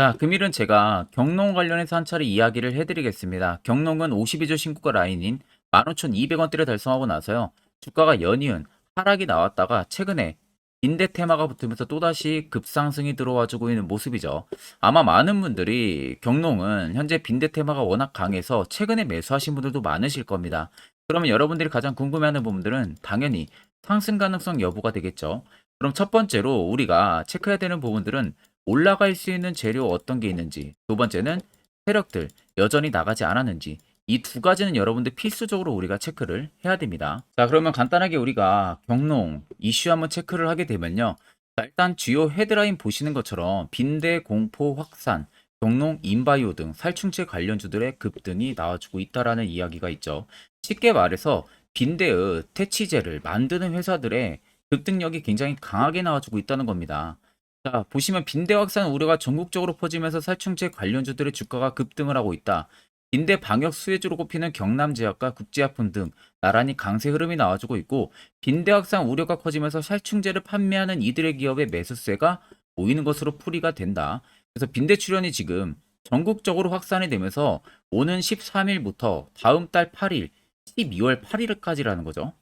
자, 금일은 제가 경농 관련해서 한 차례 이야기를 해드리겠습니다. 경농은 52주 신고가 라인인 15,200원대를 달성하고 나서요. 주가가 연이은 하락이 나왔다가 최근에 빈대 테마가 붙으면서 또다시 급상승이 들어와주고 있는 모습이죠. 아마 많은 분들이 경농은 현재 빈대 테마가 워낙 강해서 최근에 매수하신 분들도 많으실 겁니다. 그러면 여러분들이 가장 궁금해하는 부분들은 당연히 상승 가능성 여부가 되겠죠. 그럼 첫 번째로 우리가 체크해야 되는 부분들은 올라갈 수 있는 재료 어떤 게 있는지, 두 번째는 세력들 여전히 나가지 않았는지, 이 두 가지는 여러분들 필수적으로 우리가 체크를 해야 됩니다. 자, 그러면 간단하게 우리가 경농 이슈 한번 체크를 하게 되면요. 자, 일단 주요 헤드라인 보시는 것처럼 빈대 공포 확산, 경농 인바이오 등 살충제 관련주들의 급등이 나와주고 있다라는 이야기가 있죠. 쉽게 말해서 빈대의 퇴치제를 만드는 회사들의 급등력이 굉장히 강하게 나와주고 있다는 겁니다. 자, 보시면 빈대 확산 우려가 전국적으로 퍼지면서 살충제 관련주들의 주가가 급등을 하고 있다. 빈대 방역 수혜주로 꼽히는 경남제약과 국제약품 등 나란히 강세 흐름이 나와주고 있고, 빈대 확산 우려가 커지면서 살충제를 판매하는 이들의 기업의 매수세가 보이는 것으로 풀이가 된다. 그래서 빈대 출현이 지금 전국적으로 확산이 되면서 오는 13일부터 다음 달 8일, 12월 8일까지라는 거죠.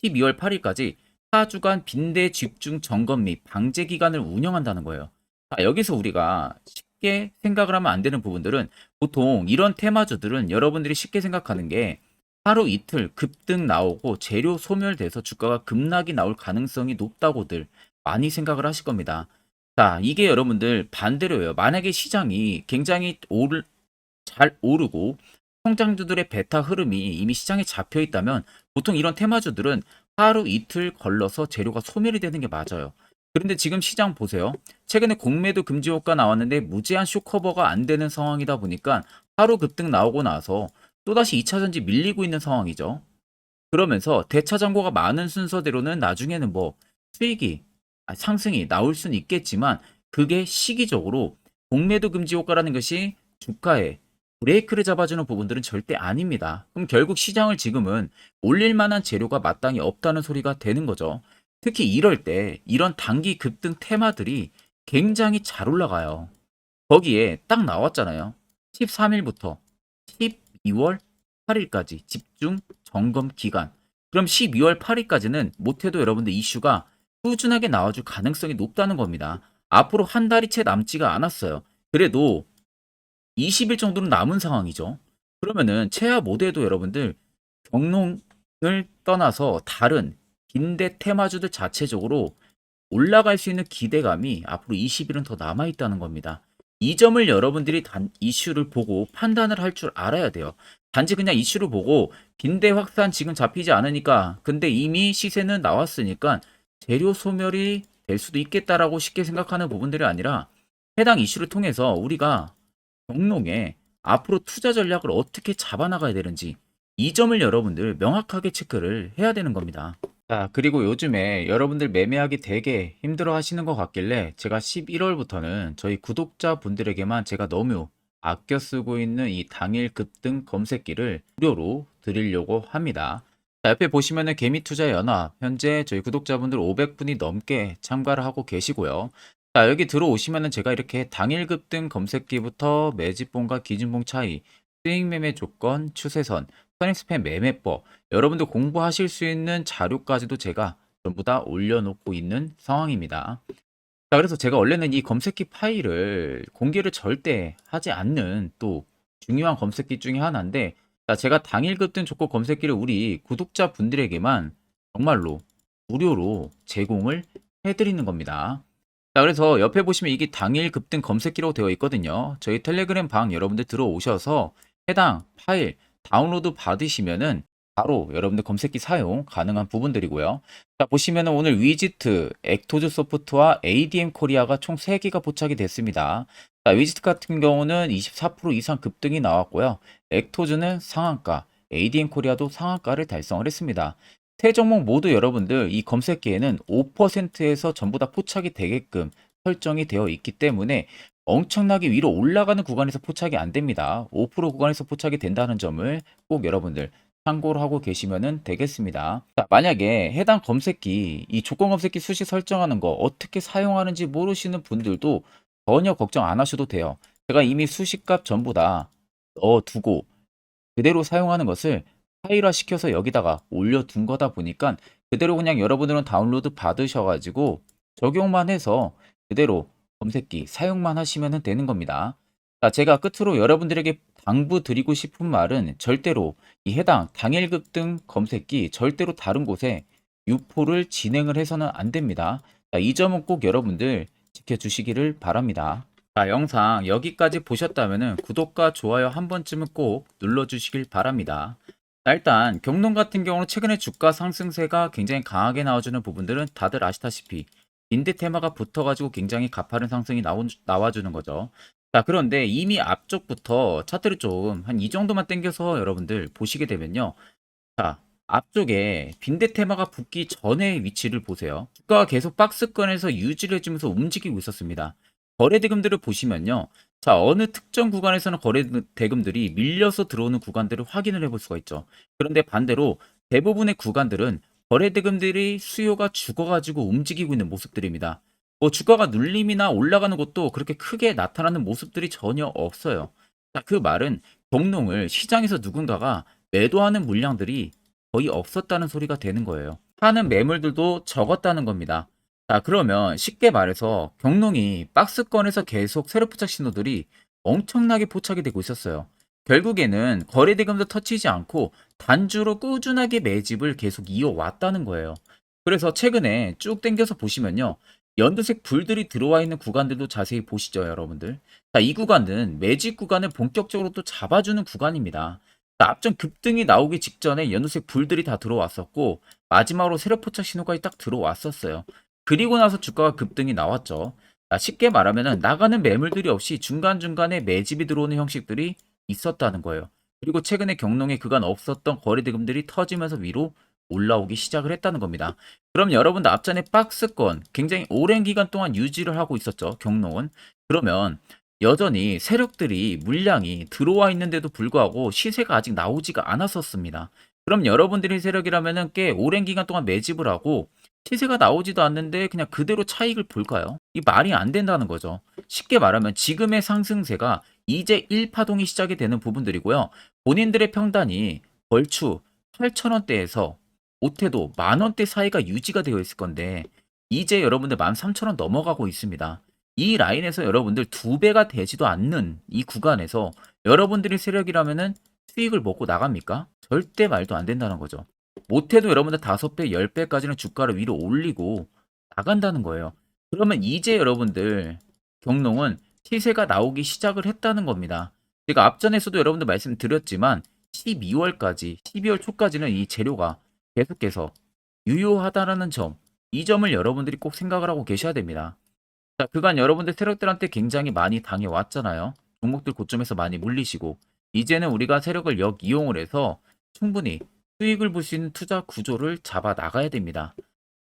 12월 8일까지 4주간 빈대 집중 점검 및 방제 기간을 운영한다는 거예요. 자, 여기서 우리가 쉽게 생각을 하면 안 되는 부분들은, 보통 이런 테마주들은 여러분들이 쉽게 생각하는 게 하루 이틀 급등 나오고 재료 소멸돼서 주가가 급락이 나올 가능성이 높다고들 많이 생각을 하실 겁니다. 자, 이게 여러분들 반대로예요. 만약에 시장이 굉장히 잘 오르고 성장주들의 베타 흐름이 이미 시장에 잡혀 있다면 보통 이런 테마주들은 하루 이틀 걸러서 재료가 소멸이 되는 게 맞아요. 그런데 지금 시장 보세요. 최근에 공매도 금지 효과 나왔는데 무제한 쇼커버가 안 되는 상황이다 보니까 하루 급등 나오고 나서 또다시 2차 전지 밀리고 있는 상황이죠. 그러면서 대차 잔고가 많은 순서대로는 나중에는 뭐 수익이 상승이 나올 수는 있겠지만, 그게 시기적으로 공매도 금지 효과라는 것이 주가에 브레이크를 잡아주는 부분들은 절대 아닙니다. 그럼 결국 시장을 지금은 올릴 만한 재료가 마땅히 없다는 소리가 되는 거죠. 특히 이럴 때 이런 단기 급등 테마들이 굉장히 잘 올라가요. 거기에 딱 나왔잖아요. 13일부터 12월 8일까지 집중 점검 기간. 그럼 12월 8일까지는 못해도 여러분들 이슈가 꾸준하게 나와줄 가능성이 높다는 겁니다. 앞으로 한 달이 채 남지가 않았어요. 그래도 20일 정도는 남은 상황이죠. 그러면은 최하 모드에도 여러분들 경농을 떠나서 다른 빈대 테마주들 자체적으로 올라갈 수 있는 기대감이 앞으로 20일은 더 남아 있다는 겁니다. 이 점을 여러분들이 이슈를 보고 판단을 할 줄 알아야 돼요. 단지 그냥 이슈를 보고 빈대 확산 지금 잡히지 않으니까, 근데 이미 시세는 나왔으니까 재료 소멸이 될 수도 있겠다라고 쉽게 생각하는 부분들이 아니라, 해당 이슈를 통해서 우리가 경농에 앞으로 투자 전략을 어떻게 잡아나가야 되는지, 이 점을 여러분들 명확하게 체크를 해야 되는 겁니다. 자, 그리고 요즘에 여러분들 매매하기 되게 힘들어 하시는 것 같길래 제가 11월부터는 저희 구독자분들에게만 제가 너무 아껴 쓰고 있는 이 당일 급등 검색기를 무료로 드리려고 합니다. 자, 옆에 보시면은 개미투자연합 현재 저희 구독자분들 500분이 넘게 참가를 하고 계시고요. 자, 여기 들어오시면은 제가 이렇게 당일 급등 검색기부터 매집봉과 기준봉 차이, 수익 매매 조건, 추세선, 선익스팬 매매법, 여러분들 공부하실 수 있는 자료까지도 제가 전부 다 올려놓고 있는 상황입니다. 자, 그래서 제가 원래는 이 검색기 파일을 공개를 절대 하지 않는 또 중요한 검색기 중에 하나인데, 자, 제가 당일 급등 조건 검색기를 우리 구독자분들에게만 정말로 무료로 제공을 해드리는 겁니다. 자, 그래서 옆에 보시면 이게 당일 급등 검색기로 되어 있거든요. 저희 텔레그램 방 여러분들 들어오셔서 해당 파일 다운로드 받으시면은 바로 여러분들 검색기 사용 가능한 부분들이고요. 자, 보시면은 오늘 위지트, 액토즈 소프트와 ADM 코리아가 총 3개가 포착이 됐습니다. 자, 위지트 같은 경우는 24% 이상 급등이 나왔고요. 액토즈는 상한가, ADM 코리아도 상한가를 달성을 했습니다. 세 종목 모두 여러분들 이 검색기에는 5%에서 전부 다 포착이 되게끔 설정이 되어 있기 때문에 엄청나게 위로 올라가는 구간에서 포착이 안 됩니다. 5% 구간에서 포착이 된다는 점을 꼭 여러분들 참고를 하고 계시면 되겠습니다. 자, 만약에 해당 검색기, 이 조건 검색기 수시 설정하는 거 어떻게 사용하는지 모르시는 분들도 전혀 걱정 안 하셔도 돼요. 제가 이미 수식값 전부 다 넣어두고 그대로 사용하는 것을 파일화 시켜서 여기다가 올려둔 거다 보니까 그대로 그냥 여러분들은 다운로드 받으셔 가지고 적용만 해서 그대로 검색기 사용만 하시면 되는 겁니다. 자, 제가 끝으로 여러분들에게 당부드리고 싶은 말은 절대로 이 해당 당일 급등 검색기 절대로 다른 곳에 유포를 진행을 해서는 안 됩니다. 자, 이 점은 꼭 여러분들 지켜주시기를 바랍니다. 자, 영상 여기까지 보셨다면 구독과 좋아요 한 번쯤은 꼭 눌러주시길 바랍니다. 자, 일단 경농 같은 경우는 최근에 주가 상승세가 굉장히 강하게 나와주는 부분들은 다들 아시다시피 빈대 테마가 붙어가지고 굉장히 가파른 상승이 나와주는 거죠. 자, 그런데 이미 앞쪽부터 차트를 좀 한 이 정도만 당겨서 여러분들 보시게 되면요. 자, 앞쪽에 빈대 테마가 붙기 전의 위치를 보세요. 주가가 계속 박스권에서 유지를 해주면서 움직이고 있었습니다. 거래 대금들을 보시면요. 자, 어느 특정 구간에서는 거래 대금들이 밀려서 들어오는 구간들을 확인을 해볼 수가 있죠. 그런데 반대로 대부분의 구간들은 거래 대금들이 수요가 죽어가지고 움직이고 있는 모습들입니다. 뭐 주가가 눌림이나 올라가는 것도 그렇게 크게 나타나는 모습들이 전혀 없어요. 자, 그 말은 경농을 시장에서 누군가가 매도하는 물량들이 거의 없었다는 소리가 되는 거예요. 하는 매물들도 적었다는 겁니다. 자, 그러면 쉽게 말해서 경농이 박스권에서 계속 세로 포착 신호들이 엄청나게 포착이 되고 있었어요. 결국에는 거래 대금도 터치지 않고 단주로 꾸준하게 매집을 계속 이어왔다는 거예요. 그래서 최근에 쭉 당겨서 보시면요. 연두색 불들이 들어와 있는 구간들도 자세히 보시죠, 여러분들. 자, 이 구간은 매집 구간을 본격적으로 또 잡아주는 구간입니다. 자, 앞전 급등이 나오기 직전에 연두색 불들이 다 들어왔었고 마지막으로 세력 포착 신호까지 딱 들어왔었어요. 그리고 나서 주가가 급등이 나왔죠. 자, 쉽게 말하면 나가는 매물들이 없이 중간중간에 매집이 들어오는 형식들이 있었다는 거예요. 그리고 최근에 경농에 그간 없었던 거래 대금들이 터지면서 위로 올라오기 시작을 했다는 겁니다. 그럼 여러분들 앞전에 박스권 굉장히 오랜 기간 동안 유지를 하고 있었죠. 경농은. 그러면 여전히 세력들이 물량이 들어와 있는데도 불구하고 시세가 아직 나오지가 않았었습니다. 그럼 여러분들이 세력이라면 꽤 오랜 기간 동안 매집을 하고 시세가 나오지도 않는데 그냥 그대로 차익을 볼까요? 이 말이 안 된다는 거죠. 쉽게 말하면 지금의 상승세가 이제 1파동이 시작이 되는 부분들이고요. 본인들의 평단이 벌추 8,000원대에서 못해도 만원대 사이가 유지가 되어 있을 건데 이제 여러분들 13,000원 넘어가고 있습니다. 이 라인에서 여러분들 2배가 되지도 않는 이 구간에서 여러분들이 세력이라면은 수익을 먹고 나갑니까? 절대 말도 안 된다는 거죠. 못해도 여러분들 5배, 10배까지는 주가를 위로 올리고 나간다는 거예요. 그러면 이제 여러분들 경농은 시세가 나오기 시작을 했다는 겁니다. 제가 앞전에서도 여러분들 말씀드렸지만 12월까지, 12월 초까지는 이 재료가 계속해서 유효하다라는 점, 이 점을 여러분들이 꼭 생각을 하고 계셔야 됩니다. 자, 그간 여러분들 세력들한테 굉장히 많이 당해왔잖아요. 종목들 고점에서 많이 물리시고 이제는 우리가 세력을 역이용을 해서 충분히 수익을 볼 수 있는 투자 구조를 잡아 나가야 됩니다.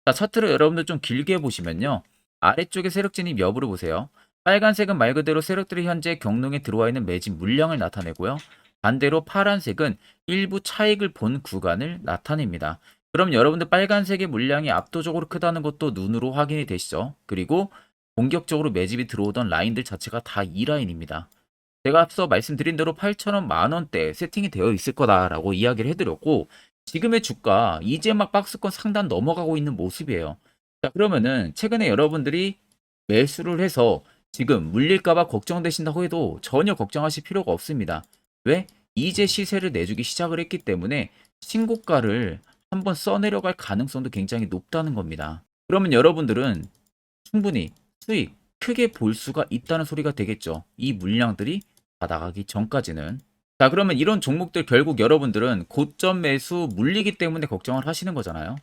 자, 차트를 여러분들 좀 길게 보시면요. 아래쪽에 세력 진입 여부를 보세요. 빨간색은 말 그대로 세력들이 현재 경농에 들어와 있는 매집 물량을 나타내고요. 반대로 파란색은 일부 차익을 본 구간을 나타냅니다. 그럼 여러분들 빨간색의 물량이 압도적으로 크다는 것도 눈으로 확인이 되시죠. 그리고 본격적으로 매집이 들어오던 라인들 자체가 다 이 라인입니다. 제가 앞서 말씀드린 대로 8,000원, 만원대 세팅이 되어 있을 거다라고 이야기를 해드렸고 지금의 주가 이제 막 박스권 상단 넘어가고 있는 모습이에요. 자, 그러면은 최근에 여러분들이 매수를 해서 지금 물릴까봐 걱정되신다고 해도 전혀 걱정하실 필요가 없습니다. 왜? 이제 시세를 내주기 시작을 했기 때문에 신고가를 한번 써내려갈 가능성도 굉장히 높다는 겁니다. 그러면 여러분들은 충분히 수익 크게 볼 수가 있다는 소리가 되겠죠. 이 물량들이 바닥하기 전까지는. 자, 그러면 이런 종목들 결국 여러분들은 고점 매수 물리기 때문에 걱정을 하시는 거잖아요.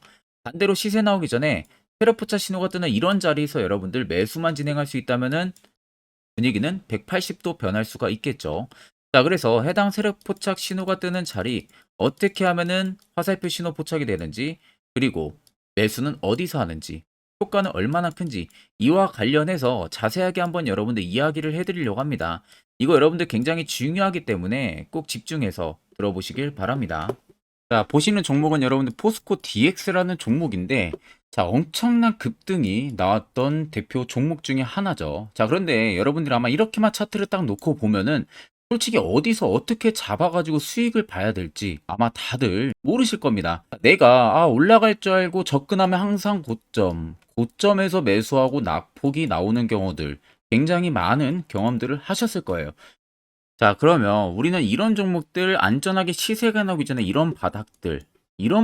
반대로 시세 나오기 전에 세력포착 신호가 뜨는 이런 자리에서 여러분들 매수만 진행할 수 있다면은 분위기는 180도 변할 수가 있겠죠. 자, 그래서 해당 세력 포착 신호가 뜨는 자리 어떻게 하면은 화살표 신호 포착이 되는지 그리고 매수는 어디서 하는지 효과는 얼마나 큰지 이와 관련해서 자세하게 한번 여러분들 이야기를 해드리려고 합니다. 이거 여러분들 굉장히 중요하기 때문에 꼭 집중해서 들어보시길 바랍니다. 자, 보시는 종목은 여러분들 포스코 DX라는 종목인데 자, 엄청난 급등이 나왔던 대표 종목 중에 하나죠. 자, 그런데 여러분들이 아마 이렇게만 차트를 딱 놓고 보면은 솔직히 어디서 어떻게 잡아가지고 수익을 봐야 될지 아마 다들 모르실 겁니다. 내가 올라갈 줄 알고 접근하면 항상 고점에서 매수하고 낙폭이 나오는 경우들 굉장히 많은 경험들을 하셨을 거예요. 자, 그러면 우리는 이런 종목들 안전하게 시세가 나오기 전에 이런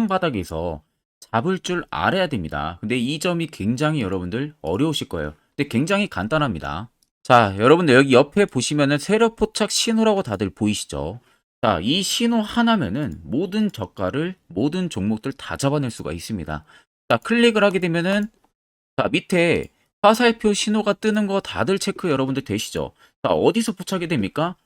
바닥에서 잡을 줄 알아야 됩니다. 근데 이 점이 굉장히 여러분들 어려우실 거예요. 근데 굉장히 간단합니다. 자, 여러분들 여기 옆에 보시면은 세력 포착 신호라고 다들 보이시죠? 자, 이 신호 하나면은 모든 저가를, 모든 종목들 다 잡아낼 수가 있습니다. 자, 클릭을 하게 되면은 자, 밑에 화살표 신호가 뜨는 거 다들 체크 여러분들 되시죠? 자, 어디서 포착이 됩니까?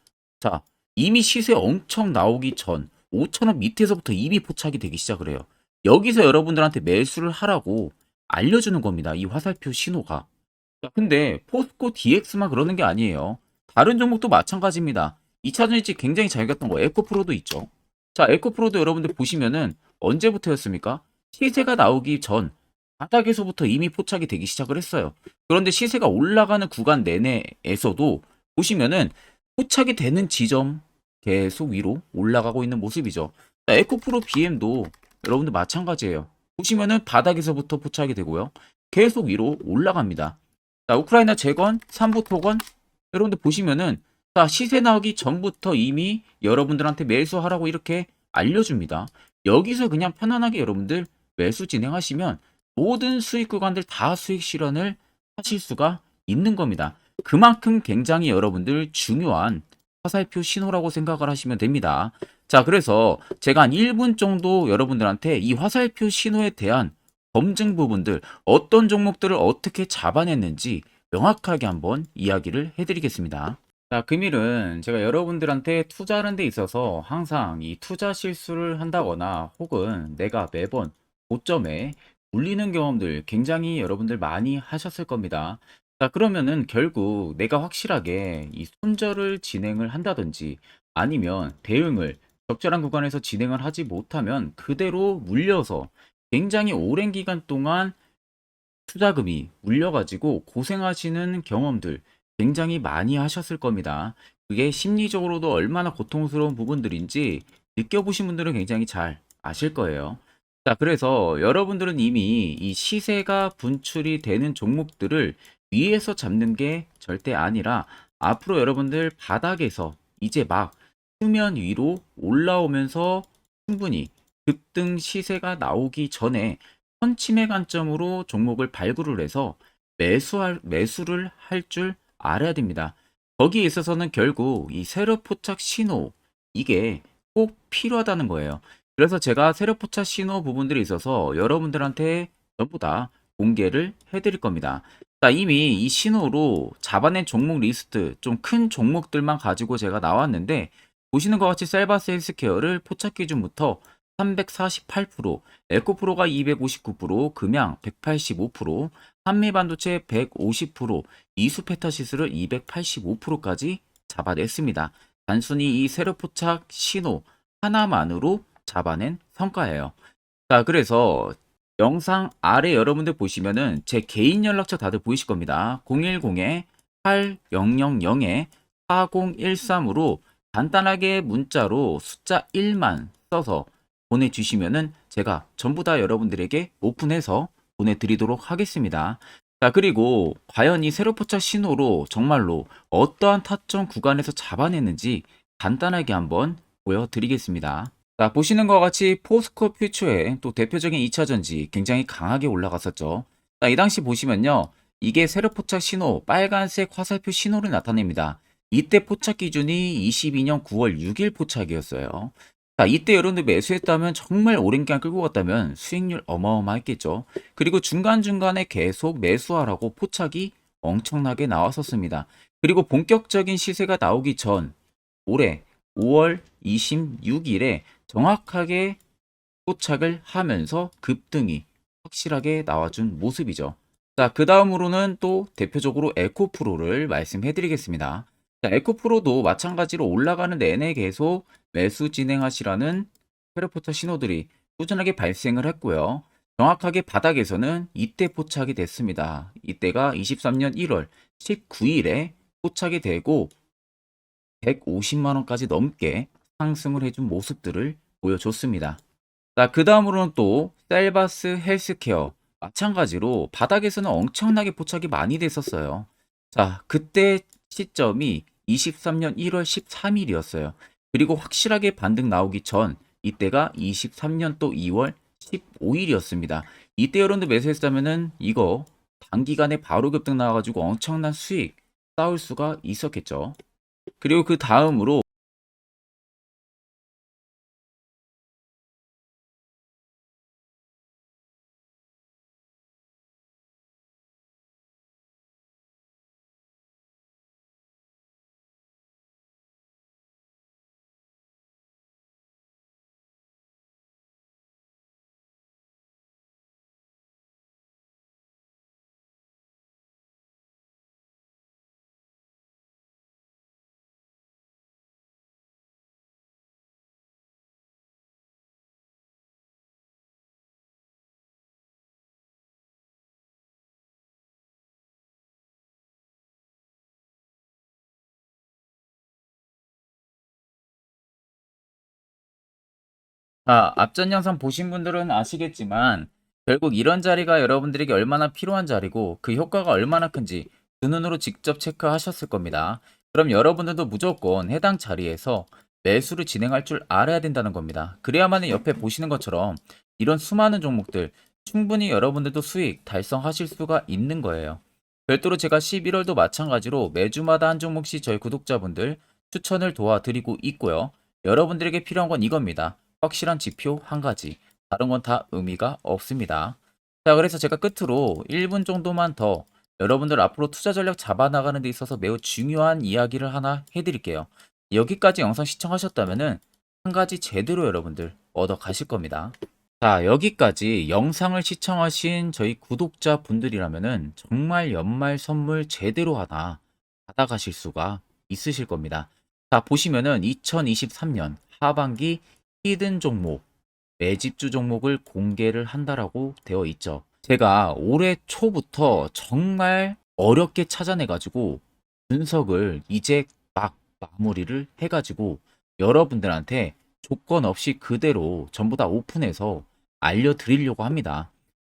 자, 이미 시세 엄청 나오기 전 5,000원 밑에서부터 이미 포착이 되기 시작을 해요. 여기서 여러분들한테 매수를 하라고 알려주는 겁니다. 이 화살표 신호가. 자, 근데 포스코 DX만 그러는 게 아니에요. 다른 종목도 마찬가지입니다. 2차전 일찍 굉장히 잘 갔던 거 에코프로도 있죠. 자, 에코프로도 여러분들 보시면은 언제부터였습니까? 시세가 나오기 전 바닥에서부터 이미 포착이 되기 시작을 했어요. 그런데 시세가 올라가는 구간 내내에서도 보시면은 포착이 되는 지점 계속 위로 올라가고 있는 모습이죠. 자, 에코프로 BM도 여러분들 마찬가지예요. 보시면은 바닥에서부터 포착이 되고요. 계속 위로 올라갑니다. 자, 우크라이나 재건, 삼부 토건 여러분들 보시면은 자, 시세 나오기 전부터 이미 여러분들한테 매수하라고 이렇게 알려줍니다. 여기서 그냥 편안하게 여러분들 매수 진행하시면 모든 수익 구간들 다 수익 실현을 하실 수가 있는 겁니다. 그만큼 굉장히 여러분들 중요한 화살표 신호라고 생각을 하시면 됩니다. 자, 그래서 제가 한 1분 정도 여러분들한테 이 화살표 신호에 대한 검증 부분들, 어떤 종목들을 어떻게 잡아냈는지 명확하게 한번 이야기를 해드리겠습니다. 자, 금일은 제가 여러분들한테 투자하는 데 있어서 항상 이 투자 실수를 한다거나 혹은 내가 매번 고점에 물리는 경험들 굉장히 여러분들 많이 하셨을 겁니다. 자, 그러면은 결국 내가 확실하게 이 손절을 진행을 한다든지 아니면 대응을 적절한 구간에서 진행을 하지 못하면 그대로 물려서 굉장히 오랜 기간 동안 투자금이 물려가지고 고생하시는 경험들 굉장히 많이 하셨을 겁니다. 그게 심리적으로도 얼마나 고통스러운 부분들인지 느껴보신 분들은 굉장히 잘 아실 거예요. 자, 그래서 여러분들은 이미 이 시세가 분출이 되는 종목들을 위에서 잡는 게 절대 아니라 앞으로 여러분들 바닥에서 이제 막 수면 위로 올라오면서 충분히 급등 시세가 나오기 전에 선침해 관점으로 종목을 발굴을 해서 매수를 할 줄 알아야 됩니다. 거기에 있어서는 결국 이 세력 포착 신호 이게 꼭 필요하다는 거예요. 그래서 제가 세력 포착 신호 부분들이 있어서 여러분들한테 전부 다 공개를 해드릴 겁니다. 자, 이미 이 신호로 잡아낸 종목 리스트 좀 큰 종목들만 가지고 제가 나왔는데 보시는 것 같이 셀바스 헬스케어를 포착 기준부터 348%, 에코프로가 259%, 금양 185%, 한미반도체 150%, 이수페타시스를 285%까지 잡아냈습니다. 단순히 이 세력포착 신호 하나만으로 잡아낸 성과예요. 자, 그래서 영상 아래 여러분들 보시면은 제 개인 연락처 다들 보이실 겁니다. 010-8000-4013으로 간단하게 문자로 숫자 1만 써서 보내주시면은 제가 전부 다 여러분들에게 오픈해서 보내드리도록 하겠습니다. 자, 그리고 과연 이 세로포착 신호로 정말로 어떠한 타점 구간에서 잡아냈는지 간단하게 한번 보여드리겠습니다. 자, 보시는 것과 같이 포스코 퓨처의 또 대표적인 2차전지 굉장히 강하게 올라갔었죠. 자, 이 당시 보시면요. 이게 세로포착 신호, 빨간색 화살표 신호를 나타냅니다. 이때 포착 기준이 22년 9월 6일 포착이었어요. 자, 이때 여러분들 매수했다면 정말 오랜 기간 끌고 갔다면 수익률 어마어마했겠죠. 그리고 중간중간에 계속 매수하라고 포착이 엄청나게 나왔었습니다. 그리고 본격적인 시세가 나오기 전 올해 5월 26일에 정확하게 포착을 하면서 급등이 확실하게 나와준 모습이죠. 자, 그 다음으로는 또 대표적으로 에코프로를 말씀해 드리겠습니다. 자, 에코프로도 마찬가지로 올라가는 내내 계속 매수 진행하시라는 페르포터 신호들이 꾸준하게 발생을 했고요. 정확하게 바닥에서는 이때 포착이 됐습니다. 이때가 23년 1월 19일에 포착이 되고 150만 원까지 넘게 상승을 해준 모습들을 보여줬습니다. 자, 그 다음으로는 또 셀바스 헬스케어 마찬가지로 바닥에서는 엄청나게 포착이 많이 됐었어요. 자, 그때 시점이 23년 1월 13일이었어요. 그리고 확실하게 반등 나오기 전 이때가 23년 또 2월 15일이었습니다. 이때 여러분들 매수했다면은 이거 단기간에 바로 급등 나와가지고 엄청난 수익 쌓을 수가 있었겠죠. 그리고 그 다음으로 앞전 영상 보신 분들은 아시겠지만 결국 이런 자리가 여러분들에게 얼마나 필요한 자리고 그 효과가 얼마나 큰지 두 눈으로 직접 체크하셨을 겁니다. 그럼 여러분들도 무조건 해당 자리에서 매수를 진행할 줄 알아야 된다는 겁니다. 그래야만 옆에 보시는 것처럼 이런 수많은 종목들 충분히 여러분들도 수익 달성하실 수가 있는 거예요. 별도로 제가 11월도 마찬가지로 매주마다 한 종목씩 저희 구독자분들 추천을 도와드리고 있고요. 여러분들에게 필요한 건 이겁니다. 확실한 지표 한 가지. 다른 건 다 의미가 없습니다. 자, 그래서 제가 끝으로 1분 정도만 더 여러분들 앞으로 투자 전략 잡아나가는 데 있어서 매우 중요한 이야기를 하나 해드릴게요. 여기까지 영상 시청하셨다면은 한 가지 제대로 여러분들 얻어 가실 겁니다. 자, 여기까지 영상을 시청하신 저희 구독자 분들이라면은 정말 연말 선물 제대로 하나 받아가실 수가 있으실 겁니다. 자, 보시면은 2023년 하반기 히든 종목, 매집주 종목을 공개를 한다라고 되어 있죠. 제가 올해 초부터 정말 어렵게 찾아내가지고 분석을 이제 막 마무리를 해가지고 여러분들한테 조건 없이 그대로 전부 다 오픈해서 알려드리려고 합니다.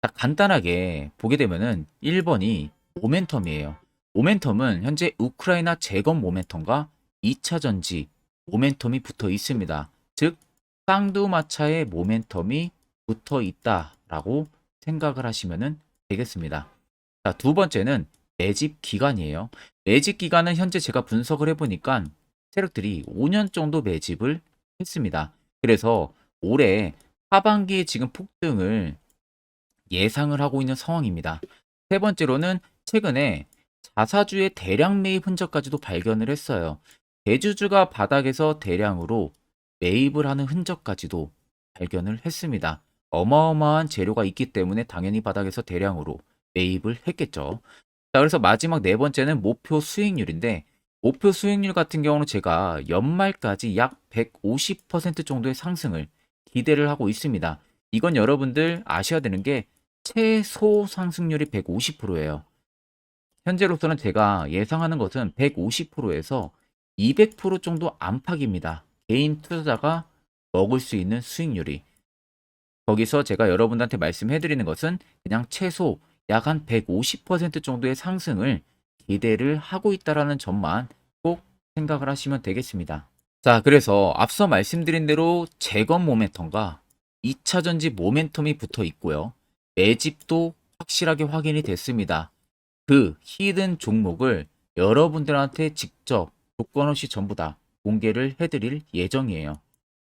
자, 간단하게 보게 되면은 1번이 모멘텀이에요. 모멘텀은 현재 우크라이나 재건 모멘텀과 2차 전지 모멘텀이 붙어 있습니다. 즉 쌍두마차의 모멘텀이 붙어 있다라고 생각을 하시면 되겠습니다. 자, 두 번째는 매집 기간이에요. 매집 기간은 현재 제가 분석을 해보니까 세력들이 5년 정도 매집을 했습니다. 그래서 올해 하반기에 지금 폭등을 예상을 하고 있는 상황입니다. 세 번째로는 최근에 자사주의 대량 매입 흔적까지도 발견을 했어요. 대주주가 바닥에서 대량으로 매입을 하는 흔적까지도 발견을 했습니다. 어마어마한 재료가 있기 때문에 당연히 바닥에서 대량으로 매입을 했겠죠. 자, 그래서 마지막 네 번째는 목표 수익률인데 목표 수익률 같은 경우는 제가 연말까지 약 150% 정도의 상승을 기대를 하고 있습니다. 이건 여러분들 아셔야 되는 게 최소 상승률이 150%예요. 현재로서는 제가 예상하는 것은 150%에서 200% 정도 안팎입니다. 개인 투자자가 먹을 수 있는 수익률이. 거기서 제가 여러분들한테 말씀해 드리는 것은 그냥 최소 약 한 150% 정도의 상승을 기대를 하고 있다라는 점만 꼭 생각을 하시면 되겠습니다. 자, 그래서 앞서 말씀드린 대로 재건 모멘텀과 2차 전지 모멘텀이 붙어 있고요. 매집도 확실하게 확인이 됐습니다. 그 히든 종목을 여러분들한테 직접 조건 없이 전부 다 공개를 해드릴 예정이에요.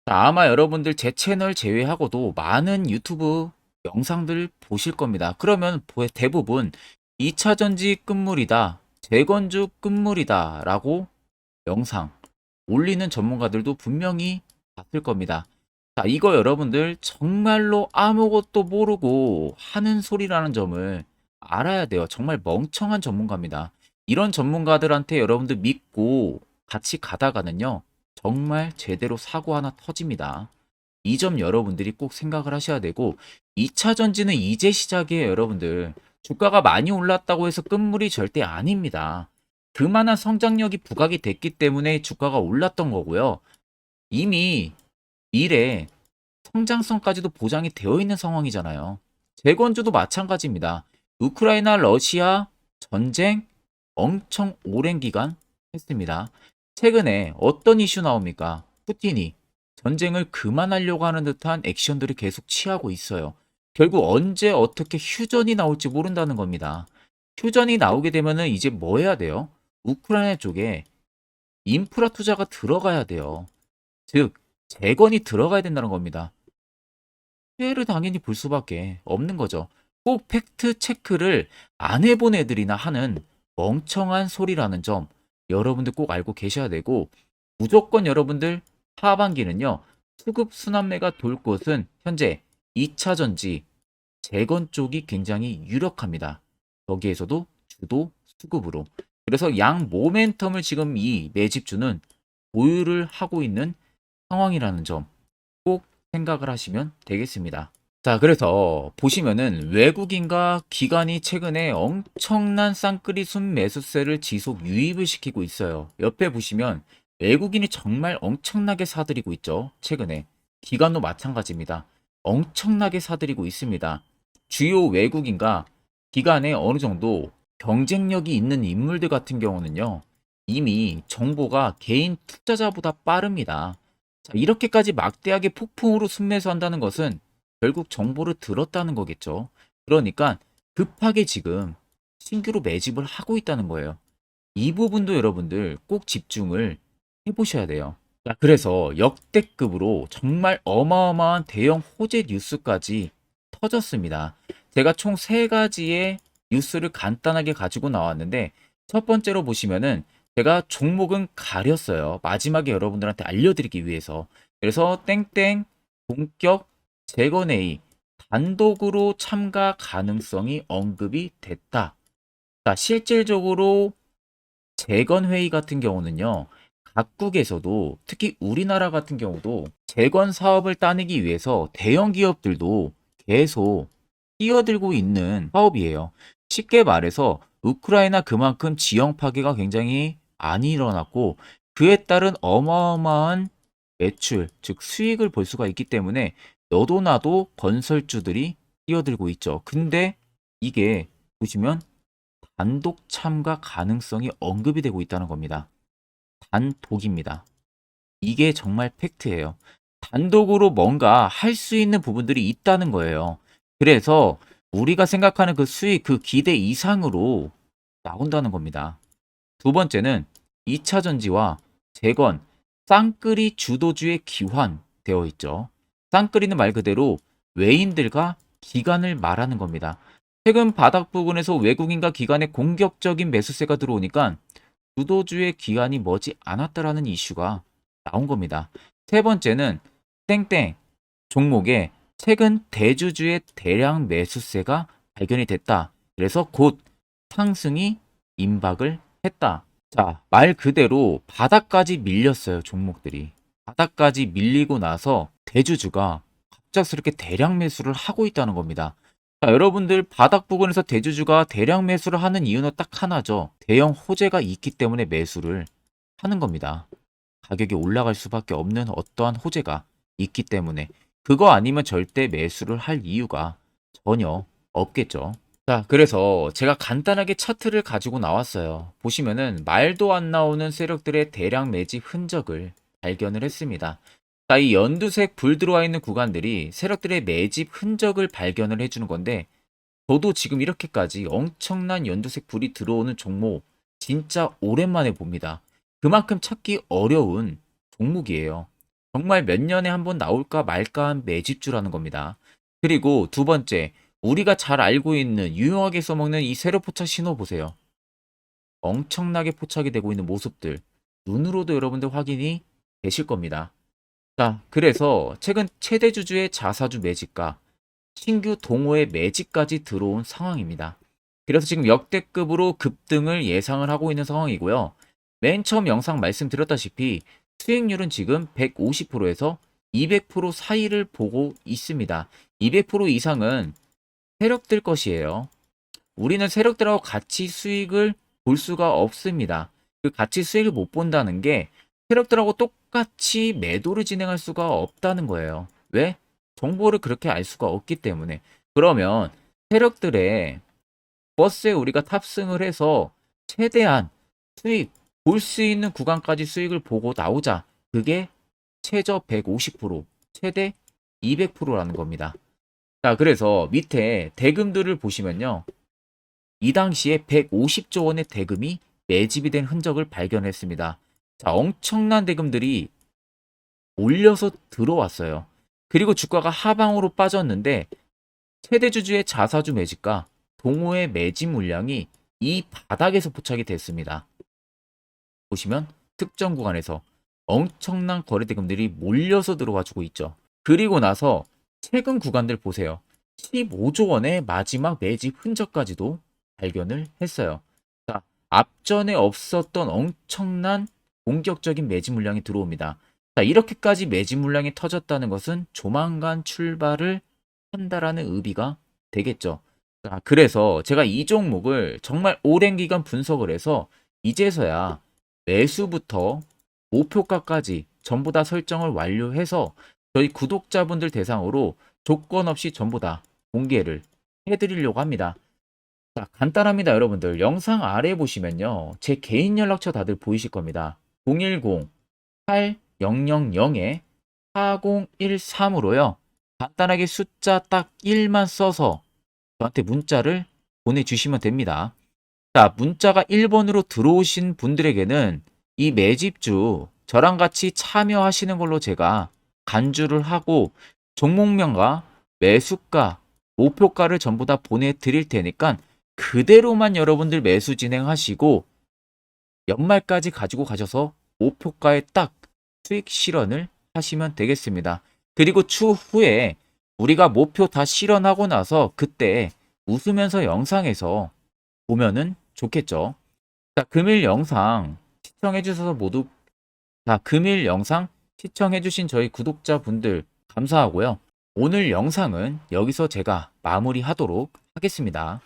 자, 아마 여러분들 제 채널 제외하고도 많은 유튜브 영상들 보실 겁니다. 그러면 대부분 2차 전지 끝물이다, 재건주 끝물이다 라고 영상 올리는 전문가들도 분명히 봤을 겁니다. 자, 이거 여러분들 정말로 아무것도 모르고 하는 소리라는 점을 알아야 돼요. 정말 멍청한 전문가입니다. 이런 전문가들한테 여러분들 믿고 같이 가다가는요, 정말 제대로 사고 하나 터집니다. 이 점 여러분들이 꼭 생각을 하셔야 되고 2차 전지는 이제 시작이에요, 여러분들. 주가가 많이 올랐다고 해서 끝물이 절대 아닙니다. 그만한 성장력이 부각이 됐기 때문에 주가가 올랐던 거고요. 이미 미래 성장성까지도 보장이 되어 있는 상황이잖아요. 재건주도 마찬가지입니다. 우크라이나 러시아 전쟁 엄청 오랜 기간 했습니다. 최근에 어떤 이슈 나옵니까? 푸틴이 전쟁을 그만하려고 하는 듯한 액션들을 계속 취하고 있어요. 결국 언제 어떻게 휴전이 나올지 모른다는 겁니다. 휴전이 나오게 되면은 이제 뭐 해야 돼요? 우크라이나 쪽에 인프라 투자가 들어가야 돼요. 즉, 재건이 들어가야 된다는 겁니다. 피해를 당연히 볼 수밖에 없는 거죠. 꼭 팩트 체크를 안 해본 애들이나 하는 멍청한 소리라는 점 여러분들 꼭 알고 계셔야 되고 무조건 여러분들 하반기는요. 수급 순환매가 돌 곳은 현재 2차 전지 재건 쪽이 굉장히 유력합니다. 거기에서도 주도 수급으로. 그래서 양 모멘텀을 지금 이 매집주는 보유를 하고 있는 상황이라는 점 꼭 생각을 하시면 되겠습니다. 자, 그래서 보시면은 외국인과 기관이 최근에 엄청난 쌍끌이 순매수세를 지속 유입을 시키고 있어요. 옆에 보시면 외국인이 정말 엄청나게 사들이고 있죠. 최근에. 기관도 마찬가지입니다. 엄청나게 사들이고 있습니다. 주요 외국인과 기관에 어느 정도 경쟁력이 있는 인물들 같은 경우는요. 이미 정보가 개인 투자자보다 빠릅니다. 자, 이렇게까지 막대하게 폭풍으로 순매수한다는 것은 결국 정보를 들었다는 거겠죠. 그러니까 급하게 지금 신규로 매집을 하고 있다는 거예요. 이 부분도 여러분들 꼭 집중을 해보셔야 돼요. 자, 그래서 역대급으로 정말 어마어마한 대형 호재 뉴스까지 터졌습니다. 제가 총 3가지의 뉴스를 간단하게 가지고 나왔는데 첫 번째로 보시면은 제가 종목은 가렸어요. 마지막에 여러분들한테 알려드리기 위해서. 그래서 땡땡 본격 재건회의 단독으로 참가 가능성이 언급이 됐다. 자, 실질적으로 재건회의 같은 경우는요. 각국에서도 특히 우리나라 같은 경우도 재건 사업을 따내기 위해서 대형 기업들도 계속 뛰어들고 있는 사업이에요. 쉽게 말해서 우크라이나 그만큼 지형 파괴가 굉장히 많이 일어났고 그에 따른 어마어마한 매출, 즉 수익을 볼 수가 있기 때문에 너도 나도 건설주들이 뛰어들고 있죠. 근데 이게 보시면 단독 참가 가능성이 언급이 되고 있다는 겁니다. 단독입니다. 이게 정말 팩트예요. 단독으로 뭔가 할 수 있는 부분들이 있다는 거예요. 그래서 우리가 생각하는 그 수익, 그 기대 이상으로 나온다는 겁니다. 두 번째는 2차 전지와 재건, 쌍끌이 주도주의 기환되어 있죠. 쌍끌이는 말 그대로 외인들과 기관을 말하는 겁니다. 최근 바닥 부근에서 외국인과 기관의 공격적인 매수세가 들어오니까 주도주의 기관이 머지 않았다라는 이슈가 나온 겁니다. 세 번째는 땡땡 종목에 최근 대주주의 대량 매수세가 발견이 됐다. 그래서 곧 상승이 임박을 했다. 자, 말 그대로 바닥까지 밀렸어요, 종목들이. 바닥까지 밀리고 나서 대주주가 갑작스럽게 대량 매수를 하고 있다는 겁니다. 자, 여러분들 바닥 부근에서 대주주가 대량 매수를 하는 이유는 딱 하나죠. 대형 호재가 있기 때문에 매수를 하는 겁니다. 가격이 올라갈 수밖에 없는 어떠한 호재가 있기 때문에 그거 아니면 절대 매수를 할 이유가 전혀 없겠죠. 자, 그래서 제가 간단하게 차트를 가지고 나왔어요. 보시면은 말도 안 나오는 세력들의 대량 매집 흔적을 발견을 했습니다. 자, 이 연두색 불 들어와 있는 구간들이 세력들의 매집 흔적을 발견을 해주는 건데 저도 지금 이렇게까지 엄청난 연두색 불이 들어오는 종목 진짜 오랜만에 봅니다. 그만큼 찾기 어려운 종목이에요. 정말 몇 년에 한 번 나올까 말까 한 매집주라는 겁니다. 그리고 두 번째, 우리가 잘 알고 있는 유용하게 써먹는 이 세로 포착 신호 보세요. 엄청나게 포착이 되고 있는 모습들 눈으로도 여러분들 확인이 되실 겁니다. 자, 그래서 최근 최대 주주의 자사주 매집과 신규 동호회 매집까지 들어온 상황입니다. 그래서 지금 역대급으로 급등을 예상을 하고 있는 상황이고요. 맨 처음 영상 말씀드렸다시피 수익률은 지금 150%에서 200% 사이를 보고 있습니다. 200% 이상은 세력들 것이에요. 우리는 세력들하고 같이 수익을 볼 수가 없습니다. 그 같이 수익을 못 본다는 게 세력들하고 똑같이 매도를 진행할 수가 없다는 거예요. 왜? 정보를 그렇게 알 수가 없기 때문에. 그러면 세력들의 버스에 우리가 탑승을 해서 최대한 수익, 볼 수 있는 구간까지 수익을 보고 나오자. 그게 최저 150%, 최대 200%라는 겁니다. 자, 그래서 밑에 대금들을 보시면요. 이 당시에 150조 원의 대금이 매집이 된 흔적을 발견했습니다. 자, 엄청난 대금들이 몰려서 들어왔어요. 그리고 주가가 하방으로 빠졌는데 최대주주의 자사주 매집과 동호회 매집 물량이 이 바닥에서 포착이 됐습니다. 보시면 특정 구간에서 엄청난 거래 대금들이 몰려서 들어와주고 있죠. 그리고 나서 최근 구간들 보세요. 15조 원의 마지막 매집 흔적까지도 발견을 했어요. 자, 앞전에 없었던 엄청난 공격적인 매집 물량이 들어옵니다. 자, 이렇게까지 매집 물량이 터졌다는 것은 조만간 출발을 한다라는 의미가 되겠죠. 자, 그래서 제가 이 종목을 정말 오랜 기간 분석을 해서 이제서야 매수부터 목표가까지 전부 다 설정을 완료해서 저희 구독자분들 대상으로 조건 없이 전부 다 공개를 해드리려고 합니다. 자, 간단합니다, 여러분들. 영상 아래 보시면요. 제 개인 연락처 다들 보이실 겁니다. 010-8000-4013으로요. 간단하게 숫자 딱 1만 써서 저한테 문자를 보내주시면 됩니다. 자, 문자가 1번으로 들어오신 분들에게는 이 매집주 저랑 같이 참여하시는 걸로 제가 간주를 하고 종목명과 매수가, 목표가를 전부 다 보내드릴 테니까 그대로만 여러분들 매수 진행하시고 연말까지 가지고 가셔서 목표가에 딱 수익 실현을 하시면 되겠습니다. 그리고 추후에 우리가 목표 다 실현하고 나서 그때 웃으면서 영상에서 보면은 좋겠죠. 자, 금일 영상 시청해 주셔서 모두 금일 영상 시청해 주신 저희 구독자분들 감사하고요. 오늘 영상은 여기서 제가 마무리하도록 하겠습니다.